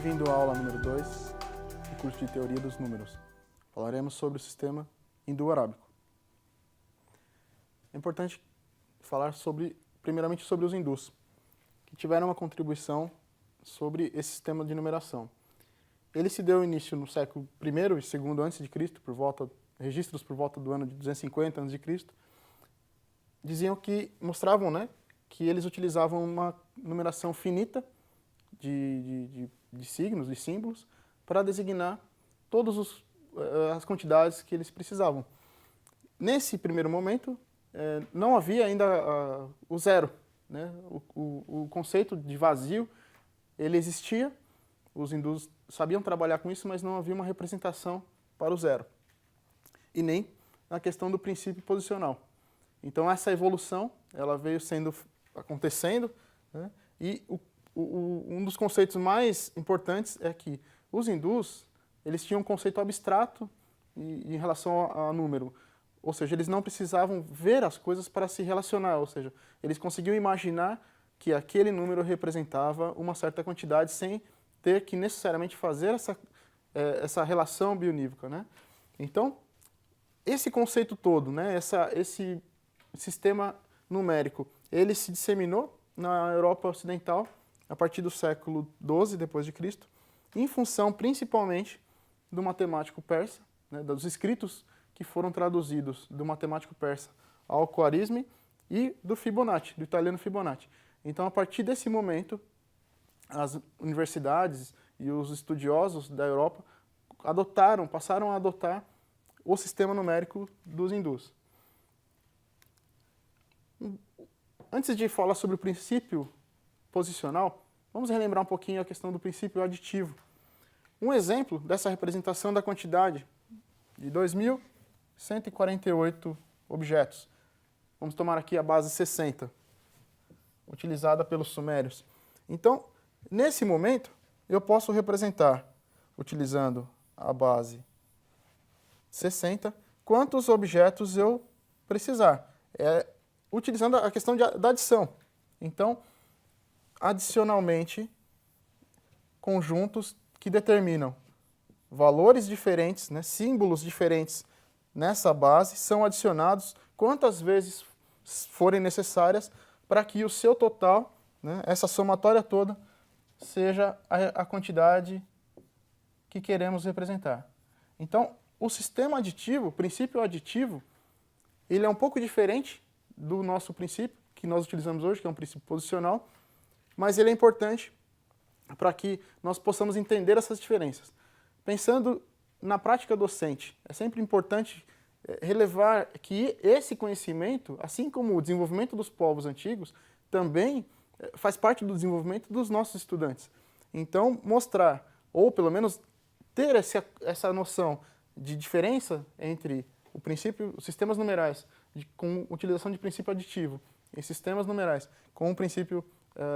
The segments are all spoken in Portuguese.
Bem-vindo à aula número 2 do curso de Teoria dos Números. Falaremos sobre o sistema hindu-arábico. É importante falar primeiramente sobre os hindus, que tiveram uma contribuição sobre esse sistema de numeração. Ele se deu início no século I e II a.C., registros por volta do ano de 250 a.C., mostravam, né, que eles utilizavam uma numeração finita de signos, de símbolos, para designar todas as quantidades que eles precisavam. Nesse primeiro momento, não havia ainda o zero, né? O conceito de vazio, ele existia, os hindus sabiam trabalhar com isso, mas não havia uma representação para o zero. E nem na questão do princípio posicional. Então essa evolução, ela veio acontecendo, né? E um dos conceitos mais importantes é que os hindus, eles tinham um conceito abstrato em relação a número. Ou seja, eles não precisavam ver as coisas para se relacionar. Ou seja, eles conseguiam imaginar que aquele número representava uma certa quantidade sem ter que necessariamente fazer essa relação bionívoca, né? Então, esse conceito todo, né, esse sistema numérico, ele se disseminou na Europa Ocidental a partir do século XII d.C., em função principalmente do matemático persa, né, dos escritos que foram traduzidos do matemático persa ao Khwarizmi e do Fibonacci, do italiano Fibonacci. Então, a partir desse momento, as universidades e os estudiosos da Europa passaram a adotar o sistema numérico dos hindus. Antes de falar sobre o princípio posicional, vamos relembrar um pouquinho a questão do princípio aditivo. Um exemplo dessa representação da quantidade de 2.148 objetos. Vamos tomar aqui a base 60, utilizada pelos sumérios. Então, nesse momento, eu posso representar, utilizando a base 60, quantos objetos eu precisar, utilizando a questão da adição. Então, adicionalmente, conjuntos que determinam valores diferentes, né, símbolos diferentes nessa base, são adicionados quantas vezes forem necessárias para que o seu total, né, essa somatória toda, seja a quantidade que queremos representar. Então, o sistema aditivo, o princípio aditivo, ele é um pouco diferente do nosso princípio, que nós utilizamos hoje, que é um princípio posicional, mas ele é importante para que nós possamos entender essas diferenças. Pensando na prática docente, é sempre importante relevar que esse conhecimento, assim como o desenvolvimento dos povos antigos, também faz parte do desenvolvimento dos nossos estudantes. Então, mostrar, ou pelo menos ter essa noção de diferença entre os sistemas numerais com utilização de princípio aditivo e sistemas numerais com o princípio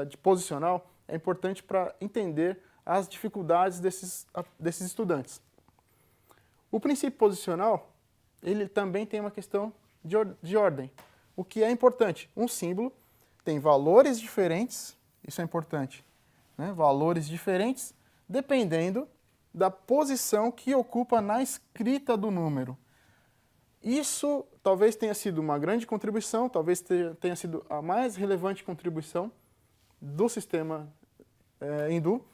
de posicional, é importante para entender as dificuldades desses estudantes. O princípio posicional, ele também tem uma questão de ordem. O que é importante? Um símbolo tem valores diferentes, isso é importante, né? Valores diferentes dependendo da posição que ocupa na escrita do número. Isso talvez tenha sido uma grande contribuição, talvez tenha sido a mais relevante contribuição do sistema hindu.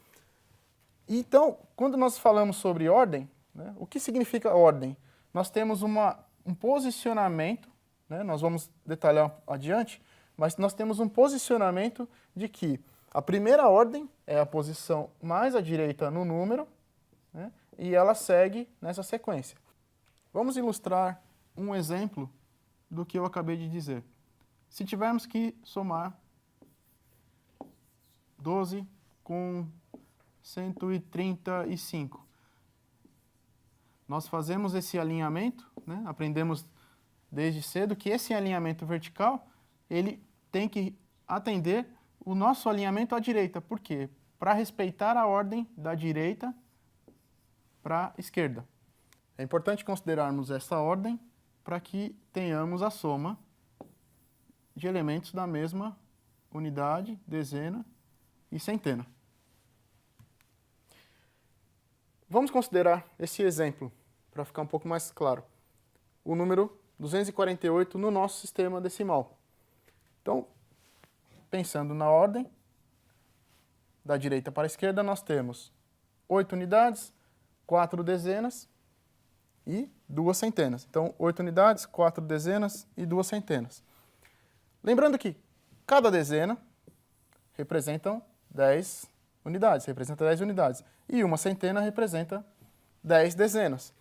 Então, quando nós falamos sobre ordem, né, o que significa ordem? Nós temos um posicionamento, né, nós vamos detalhar adiante, mas nós temos um posicionamento de que a primeira ordem é a posição mais à direita no número, né, e ela segue nessa sequência. Vamos ilustrar um exemplo do que eu acabei de dizer. Se tivermos que somar 12 com 135, nós fazemos esse alinhamento, né? Aprendemos desde cedo que esse alinhamento vertical, ele tem que atender o nosso alinhamento à direita. Por quê? Para respeitar a ordem da direita para a esquerda. É importante considerarmos essa ordem para que tenhamos a soma de elementos da mesma unidade, dezena e centena. Vamos considerar esse exemplo, para ficar um pouco mais claro. O número 248 no nosso sistema decimal. Então, pensando na ordem, da direita para a esquerda, nós temos 8 unidades, 4 dezenas e 2 centenas. Então, 8 unidades, 4 dezenas e 2 centenas. Lembrando que cada dezena representam 10 unidades, e uma centena representa 10 dezenas.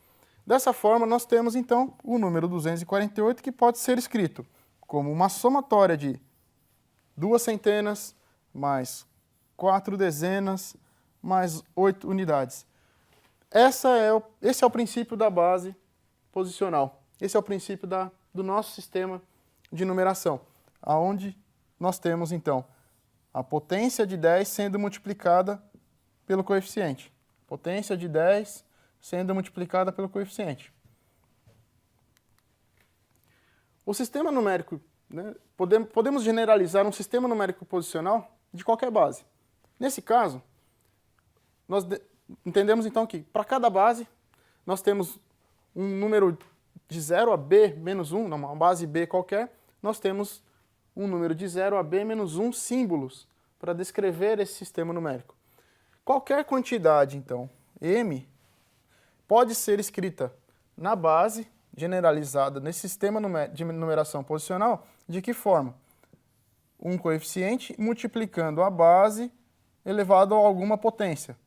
Dessa forma, nós temos, então, o número 248, que pode ser escrito como uma somatória de 2 centenas mais 4 dezenas mais 8 unidades. Esse é o princípio da base posicional. Esse é o princípio do nosso sistema de numeração, onde nós temos, então, a potência de 10 sendo multiplicada pelo coeficiente. Potência de 10 sendo multiplicada pelo coeficiente. O sistema numérico, né, podemos generalizar um sistema numérico posicional de qualquer base. Nesse caso, nós entendemos então que para cada base nós temos um número de 0 a b menos 1, uma base b qualquer, nós temos um número de 0 a b menos 1 símbolos para descrever esse sistema numérico. Qualquer quantidade, então, m, pode ser escrita na base generalizada nesse sistema de numeração posicional, de que forma? Um coeficiente multiplicando a base elevado a alguma potência,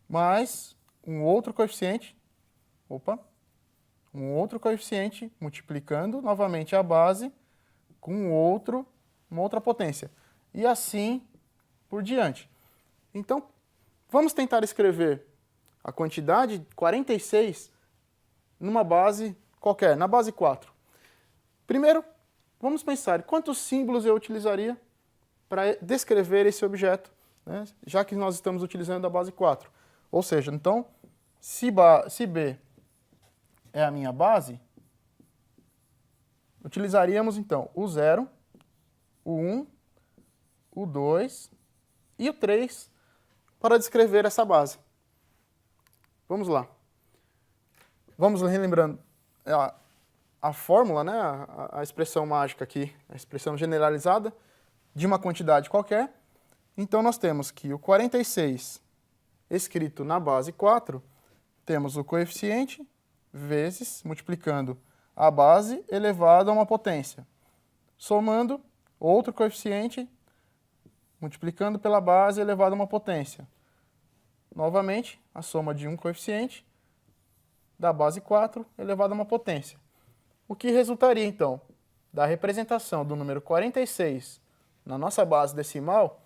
mais um outro coeficiente multiplicando novamente a base com uma outra potência. E assim por diante. Então, vamos tentar escrever a quantidade 46 numa base qualquer, na base 4. Primeiro, vamos pensar quantos símbolos eu utilizaria para descrever esse objeto, né, já que nós estamos utilizando a base 4. Ou seja, então, se B é a minha base, utilizaríamos então o 0, o 1, o 2 e o 3 para descrever essa base. Vamos lá. Vamos relembrando a fórmula, né, a expressão mágica aqui, a expressão generalizada de uma quantidade qualquer. Então, nós temos que o 46 escrito na base 4, temos o coeficiente vezes, multiplicando a base elevado a uma potência, somando outro coeficiente, multiplicando pela base elevado a uma potência. Novamente, a soma de um coeficiente da base 4 elevado a uma potência. O que resultaria, então, da representação do número 46 na nossa base decimal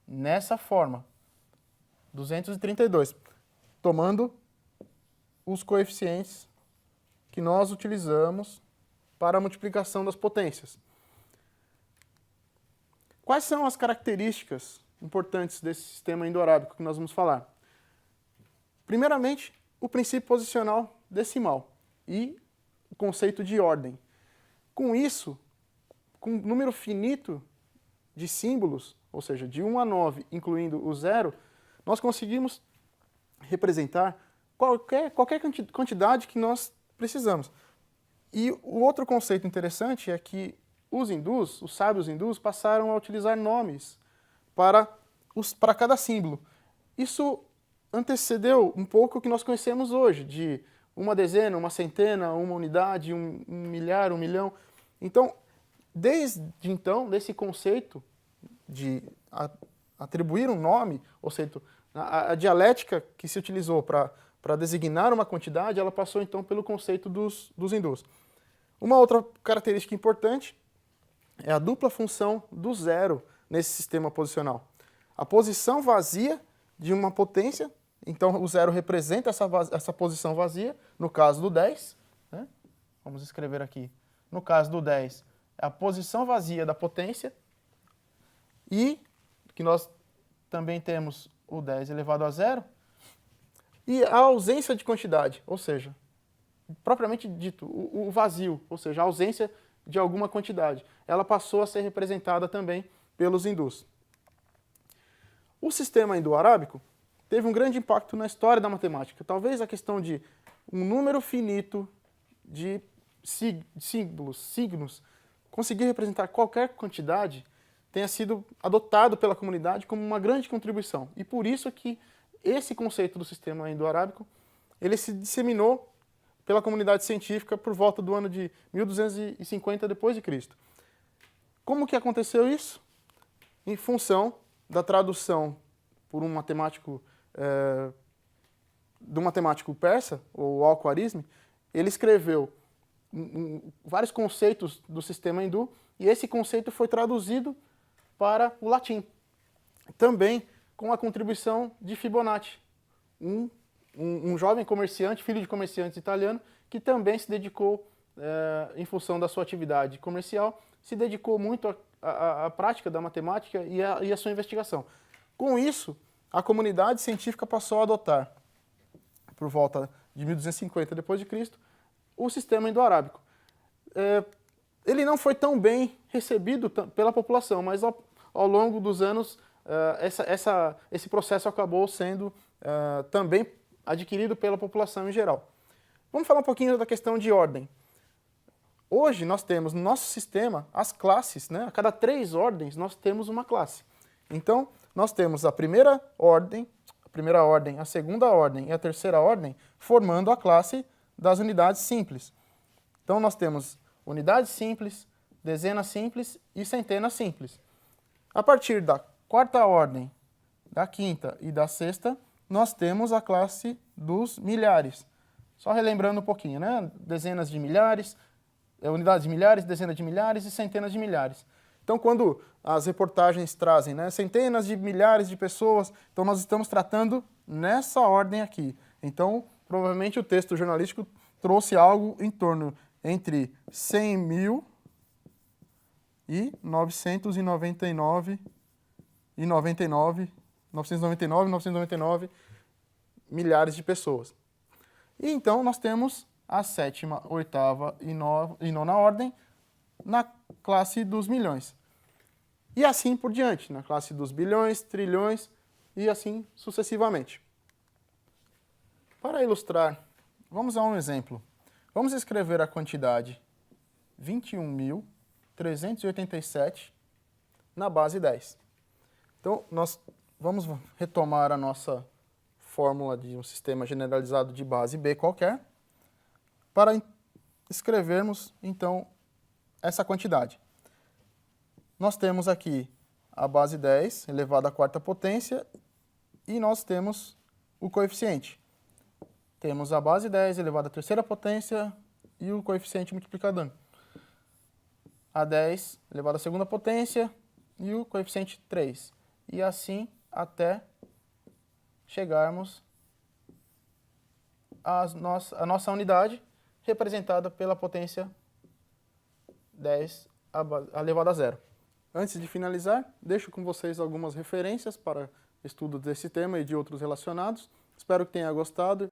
nessa forma, 232, tomando os coeficientes que nós utilizamos para a multiplicação das potências. Quais são as características importantes desse sistema indo-arábico que nós vamos falar? Primeiramente, o princípio posicional decimal e o conceito de ordem. Com isso, com um número finito de símbolos, ou seja, de 1 a 9, incluindo o 0, nós conseguimos representar qualquer quantidade que nós precisamos. E o outro conceito interessante é que os sábios hindus, passaram a utilizar nomes para cada símbolo. Isso antecedeu um pouco o que nós conhecemos hoje, de uma dezena, uma centena, uma unidade, um milhar, 1 milhão. Então, desde então, desse conceito de atribuir um nome, ou seja, a dialética que se utilizou para designar uma quantidade, ela passou então pelo conceito dos hindus. Uma outra característica importante é a dupla função do zero nesse sistema posicional. A posição vazia de uma potência, então o zero representa essa posição vazia, no caso do 10, né? Vamos escrever aqui, no caso do 10, é a posição vazia da potência, e que nós também temos o 10 elevado a zero, e a ausência de quantidade, ou seja, propriamente dito, o vazio, ou seja, a ausência de alguma quantidade. Ela passou a ser representada também pelos hindus. O sistema indo-arábico teve um grande impacto na história da matemática. Talvez a questão de um número finito de símbolos, signos, conseguir representar qualquer quantidade, tenha sido adotado pela comunidade como uma grande contribuição. E por isso que esse conceito do sistema indo-arábico, ele se disseminou pela comunidade científica por volta do ano de 1250 d.C. Como que aconteceu isso? Em função da tradução por um matemático, do matemático persa, o Al-Khwarizmi, ele escreveu vários conceitos do sistema hindu, e esse conceito foi traduzido para o latim. Também com a contribuição de Fibonacci, um jovem comerciante, filho de comerciantes italiano, que também se dedicou, em função da sua atividade comercial, se dedicou muito à prática da matemática e à sua investigação. Com isso, a comunidade científica passou a adotar, por volta de 1250 d.C., o sistema indo-arábico. Ele não foi tão bem recebido pela população, mas ao longo dos anos esse processo acabou sendo também adquirido pela população em geral. Vamos falar um pouquinho da questão de ordem. Hoje nós temos no nosso sistema as classes, né? A cada 3 ordens nós temos uma classe. Então nós temos a primeira ordem, a segunda ordem e a terceira ordem formando a classe das unidades simples. Então nós temos unidades simples, dezenas simples e centenas simples. A partir da quarta ordem, da quinta e da sexta, nós temos a classe dos milhares. Só relembrando um pouquinho, né? Dezenas de milhares, unidades de milhares, dezenas de milhares e centenas de milhares. Então, quando as reportagens trazem, né, centenas de milhares de pessoas, então nós estamos tratando nessa ordem aqui. Então, provavelmente o texto jornalístico trouxe algo em torno entre 100 mil e 999 milhares de pessoas. E então nós temos a sétima, oitava e nona ordem na classe dos milhões. E assim por diante, na classe dos bilhões, trilhões e assim sucessivamente. Para ilustrar, vamos a um exemplo. Vamos escrever a quantidade 21.387 na base 10. Então, nós vamos retomar a nossa fórmula de um sistema generalizado de base B qualquer, para escrevermos, então, essa quantidade. Nós temos aqui a base 10 elevado à quarta potência e nós temos o coeficiente. Temos a base 10 elevado à terceira potência e o coeficiente multiplicador. A 10 elevado à segunda potência e o coeficiente 3. E assim até chegarmos à nossa unidade, representada pela potência 10 elevado a zero. Antes de finalizar, deixo com vocês algumas referências para estudo desse tema e de outros relacionados. Espero que tenha gostado.